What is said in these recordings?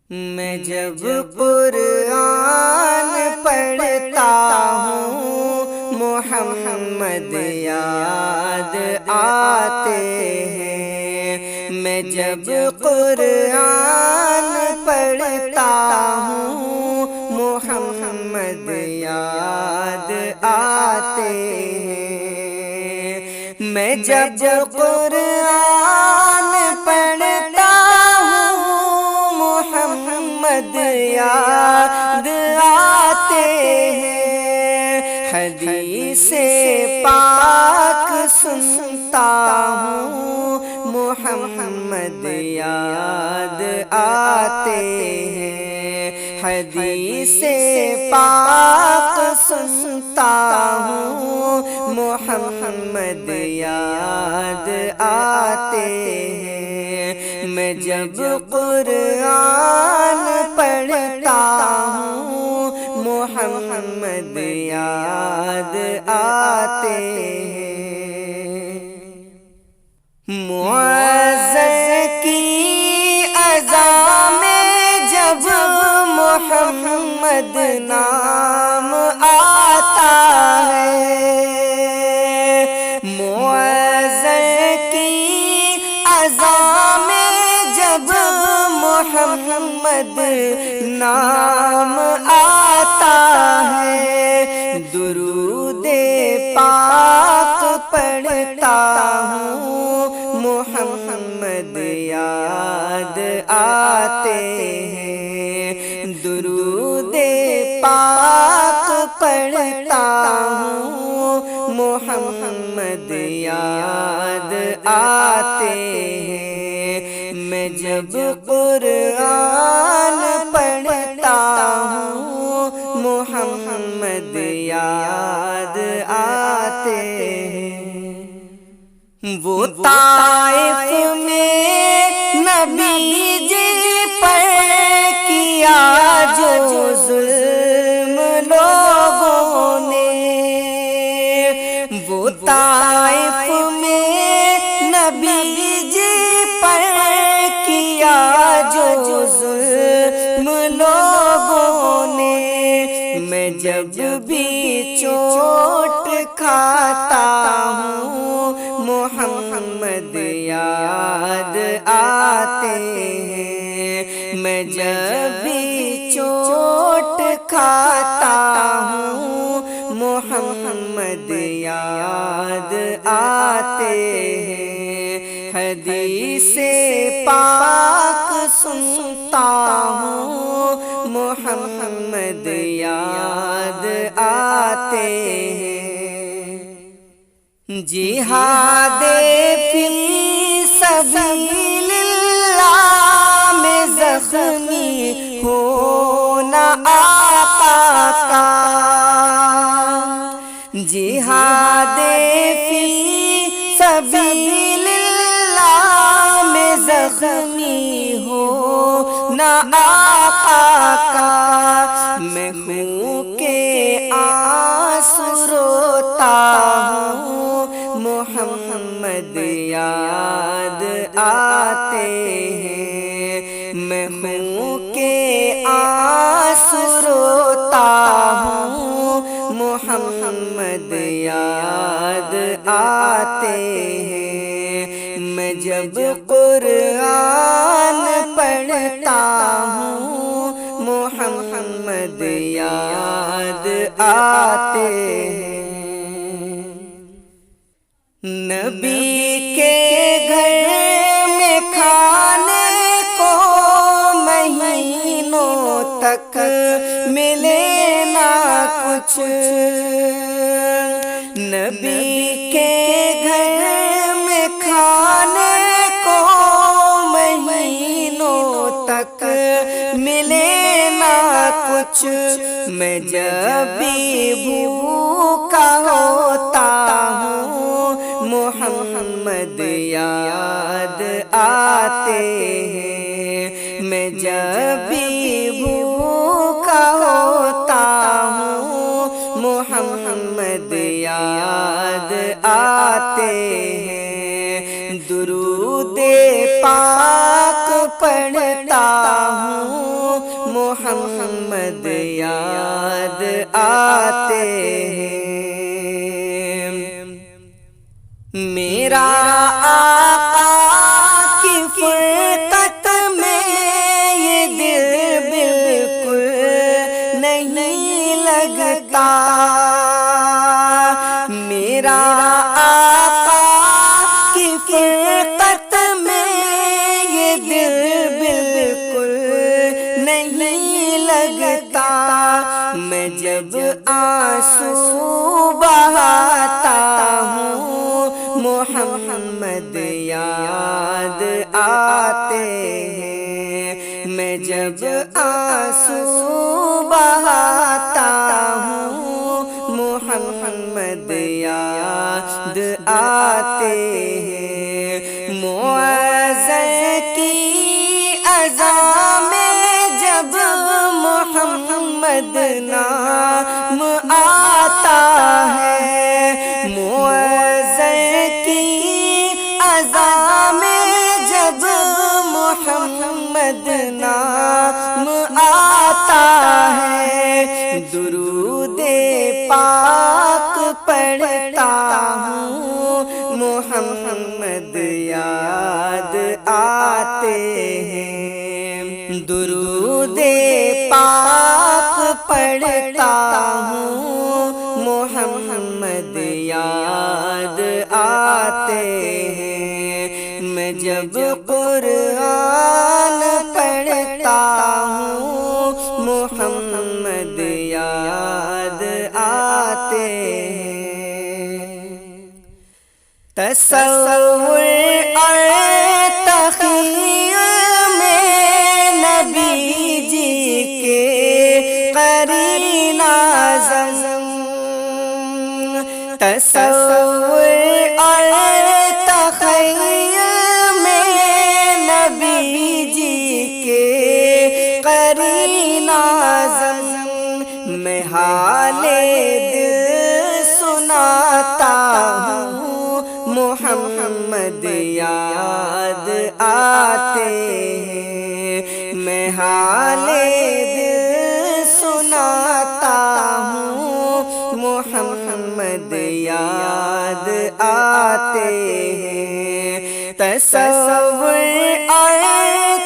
میں جب قرآن پڑھتا ہوں محمد یاد آتے ہیں۔ میں جب قرآن پڑھتا ہوں محمد یاد آتے ہیں۔ میں جب قرآن پڑھتا محمد یاد آتے ہیں۔ حدیث پاک سنتا ہوں محمد یاد آتے ہیں۔ حدیث پاک سنتا ہوں محمد یاد آتے ہیں۔ میں جب قرآن پڑھتا ہوں محمد یاد آتے ہیں۔ معزز کی اذان میں جب محمد نام آتا ہے، معزز کی اذان میں جب محمد نام آتا ہے، درود پاک پڑھتا ہوں محمد یاد آتے ہیں۔ درود پاک پڑھتا ہوں محمد یاد آتے ہیں۔ میں جب قرآن پڑھتا ہوں محمد یاد آتے ہیں۔ وہ طائف میں نبی جی پر کیا جو ظلم لوگوں نے، وہ طائف میں نبی جی پر کیا جو ظلم لوگوں نے، میں جب بھی چوٹ کھاتا ہوں محمد یاد آتے ہیں۔ میں جب بھی چوٹ کھاتا ہوں محمد یاد آتے ہیں۔ حدیث پاک سنتا ہوں محمد یاد آتے ہیں۔ جہاد فی سبیل اللہ میں زخمی ہونا آقا کا، جہاد فی سبیل اللہ میں زخمی ہونا آقا کا، میں خون کے آنسو روتا ہوں محمد یاد آتے ہیں۔ میں خون کے آنسو روتا ہوں محمد یاد آتے ہیں۔ میں جب قرآن پڑھتا ہوں محمد یاد آتے ہیں۔ نبی کے گھر میں کھانے کو مہینوں تک ملے نہ کچھ، نبی کے گھر میں کھانے کو مہینوں تک ملے نہ کچھ، میں جب بھی بھوکا ہوتا ہوں محمد یاد آتے ہیں۔ میں جب بھی بھوکا ہوتا ہوں محمد یاد آتے ہیں۔ درود پاک پڑھتا ہوں آتے ہیں میرا آقا کی فرقت میں یہ دل بالکل نہیں لگتا میرا آقا کی فرقت میں یہ دل بالکل نہیں لگتا میں جب آنسو بہاتا ہوں محمد یاد آتے ہیں میں جب آنسو بہاتا ہوں محمد یاد آتے ہیں معذر کی اذان میں جب محمد نام آتا ہے معذر کی اذان میں جب محمد نام آتا ہے درود پاک پڑھتا ہوں محمد یاد آتے ہیں درود پاک پڑھتا ہوں محمد یاد آتے ہیں میں جب قرآن پڑھتا ہوں محمد یاد آتے ہیں تصور اور تخیل میں نبی جی کے قرین اعظم تصور اور تخیل میں نبی جی کے قرین اعظم میں حال دل سناتا ہوں محمد یاد آتے ہیں میں حال دل سناتا ہوں محمد یاد آتے ہیں تصور اور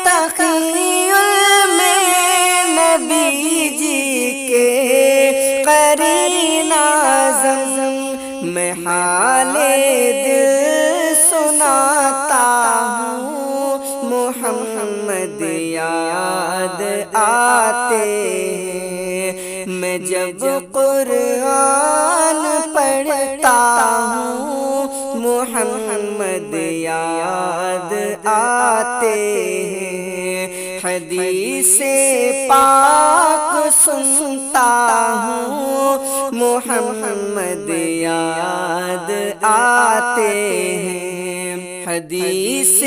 تخیل میں نبی جی کے قرین اعظم میں حال دل سناتا ہوں محمد یاد آتے ہیں میں جب قرآن پڑھتا ہوں محمد یاد آتے ہیں حدیث پاک سنتا ہوں محمد یاد آتے ہیں حدیث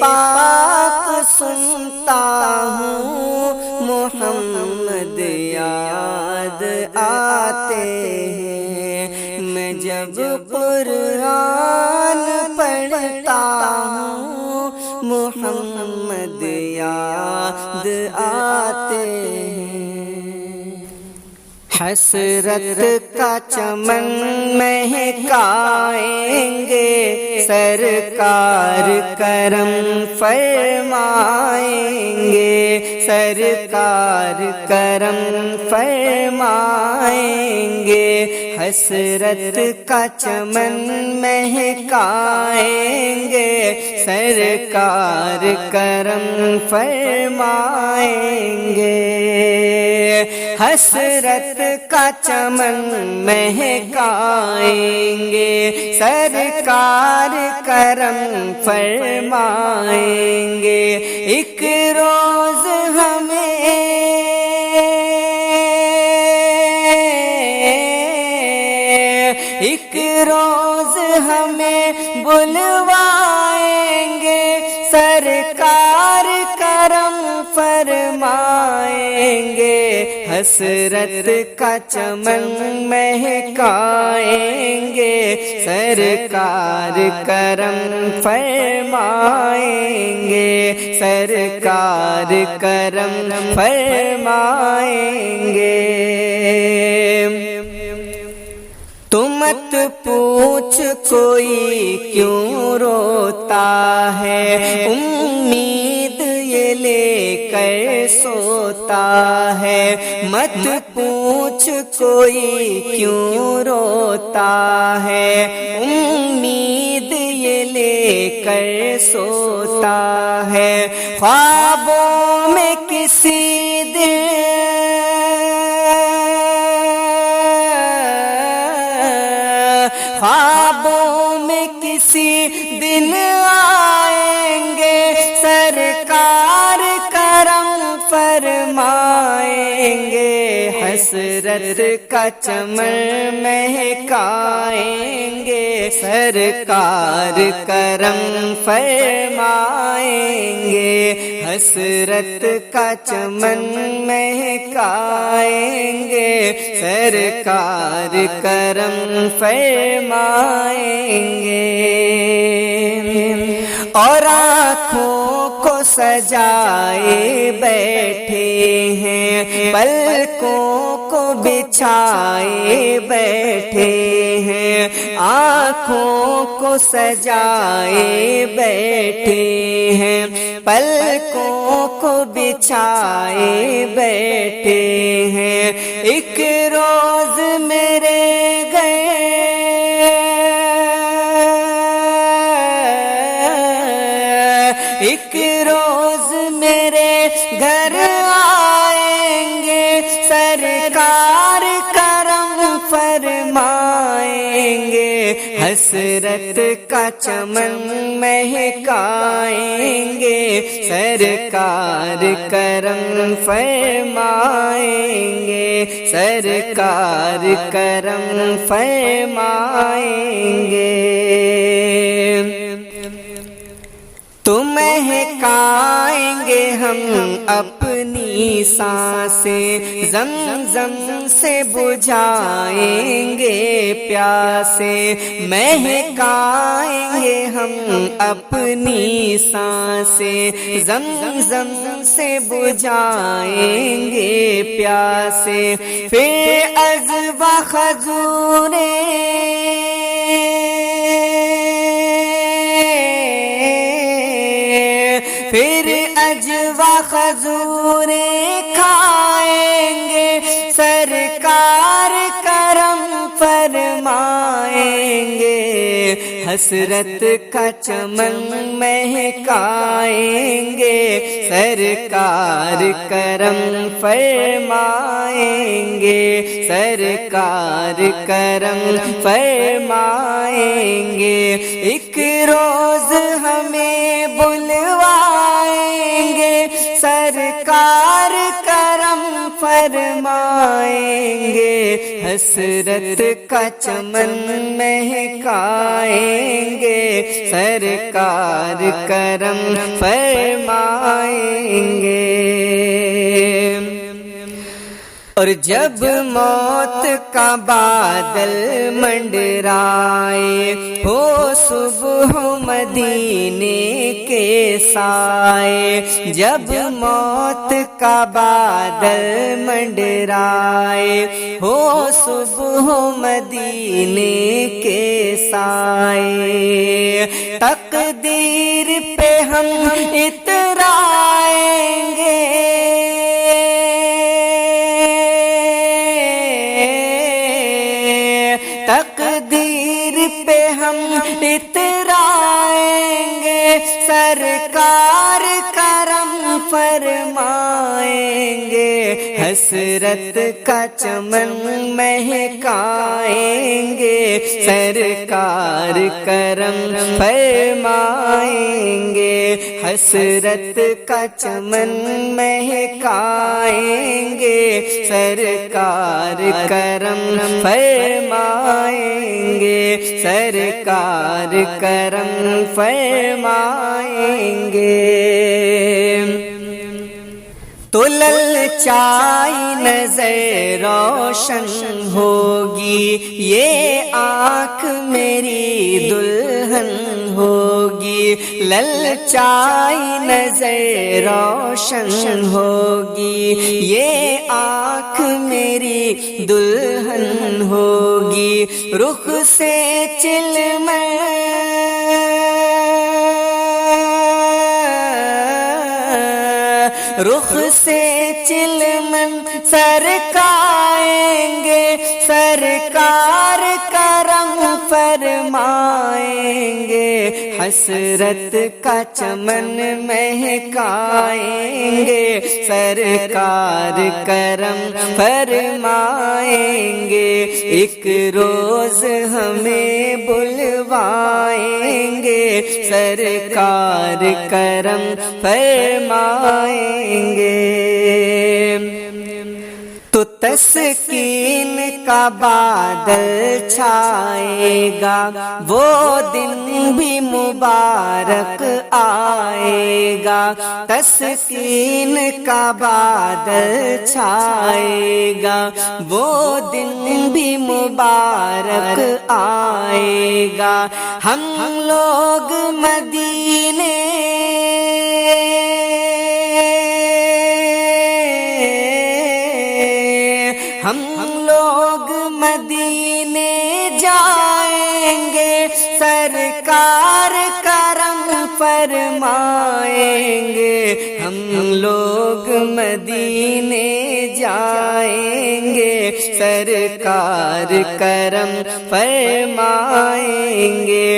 پاک سنتا ہوں محمد یاد آتے ہیں میں جب قرآن پڑھتا ہوں محمد یاد آتے ہیں حسرت کا چمن مہکائیں گے سرکار کرم فرمائیں گے سرکار کرم فرمائیں گے حسرت کا چمن مہکائیں گے سرکار کرم فرمائیں گے حسرت کا چمن مہکائیں گے سرکار کرم فرمائیں گے ایک روز ہمیں ایک روز ہمیں بلوائیں گے سرکار کرم فرمائیں گے حسرت کا چمن مہکائیں گے سرکار کرم فرمائیں گے سرکار کرم فرمائیں گے مت پوچھ کوئی کیوں روتا ہے، امید یہ لے کر سوتا ہے۔ مت پوچھ کوئی کیوں روتا ہے، امید یہ لے کر سوتا ہے۔ خوابوں میں کسی دن خوابوں میں کسی دن آئیں گے، سرکار کرم فرمائیں گے، حسرت کا چمن مہکائیں گے، سرکار کرم فرمائیں گے، حسرت کا چمن مہکائیں گے، سرکار کرم فرمائیں گے۔ اور آنکھوں کو سجائے بیٹھے ہیں، پلکوں کو بچھائے بیٹھے ہیں، آنکھوں کو سجائے بیٹھے ہیں، پلکوں کو بچھائے بیٹھے ہیں۔ ایک روز میرے ایک روز میرے گھر آئیں گے، سرکار کرم فرمائیں گے، حسرت کا چمن مہکائیں گے، سرکار کرم فرمائیں گے، سرکار کرم فرمائیں گے۔ تو مہکائیں گے ہم اپنی سانسیں، زمزم سے بجھائیں گے پیاسیں، مہکائیں گے ہم اپنی سانسیں، زمزم سے بجھائیں گے پیاسیں۔ پھر عذب خضوریں پھر اجوا خضوریں کھائیں گے، سرکار کرم فرمائیں گے، حسرت کا چمن مہکائیں گے، سرکار کرم فرمائیں گے، سرکار کرم فرمائیں گے۔ ایک روز ہمیں بلوائیں گے، سرکار کرم فرمائیں گے، حسرت کا چمن مہکائیں گے، سرکار کرم فرمائیں گے۔ اور جب موت کا بادل منڈرائے، ہو صبح مدینے کے سائے، جب موت کا بادل منڈرائے، ہو صبح مدینے کے سائے، تقدیر پہ ہم اترائیں گے، تقدیر پہ ہم اترائیں گے، سرکار کرم فرمائیں گے، حسرت کا چمن مہکائیں گے، سرکار کرم فرمائیں گے، حسرت کا چمن مہکائیں گے، سرکار کرم فرمائیں گے، سرکار کرم فرمائیں گے۔ تو للچائی نظر روشن ہوگی، یہ آنکھ میری دلہن ہوگی، ہوگی، للچائی نظر روشن ہوگی، یہ آنکھ میری دلہن ہوگی، رخ سے چلمن رخ سے چلمن سرکائیں گے، سرکار کرم فرمائیں گے، حسرت کا چمن مہکائیں گے، سرکار کرم فرمائیں گے، ایک روز ہمیں بلوائیں گے، سرکار کرم فرمائیں گے۔ تو تسکین کا بادل چھائے گا، وہ دن بھی مبارک آئے گا، تسکین کا بادل چھائے گا، وہ دن بھی مبارک آئے گا، ہم لوگ مدینے ہم لوگ مدینے جائیں گے، سرکار کرم فرمائیں گے، ہم لوگ مدینے جائیں گے، سرکار کرم فرمائیں گے،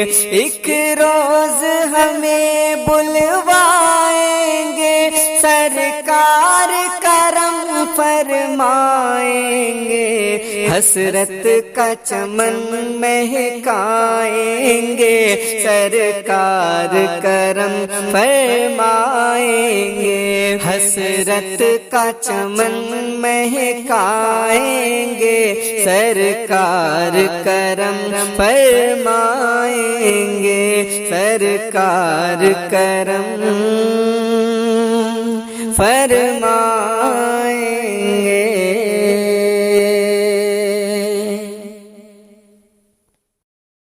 ایک روز ہمیں بلوائیں گے، سرکار کرم فرمائیں گے، حسرت کا چمن مہکائیں گے، سرکار کرم فرمائیں گے، حسرت کا چمن مہکائیں گے، سرکار کرم فرمائیں گے، سرکار کرم فرمائیں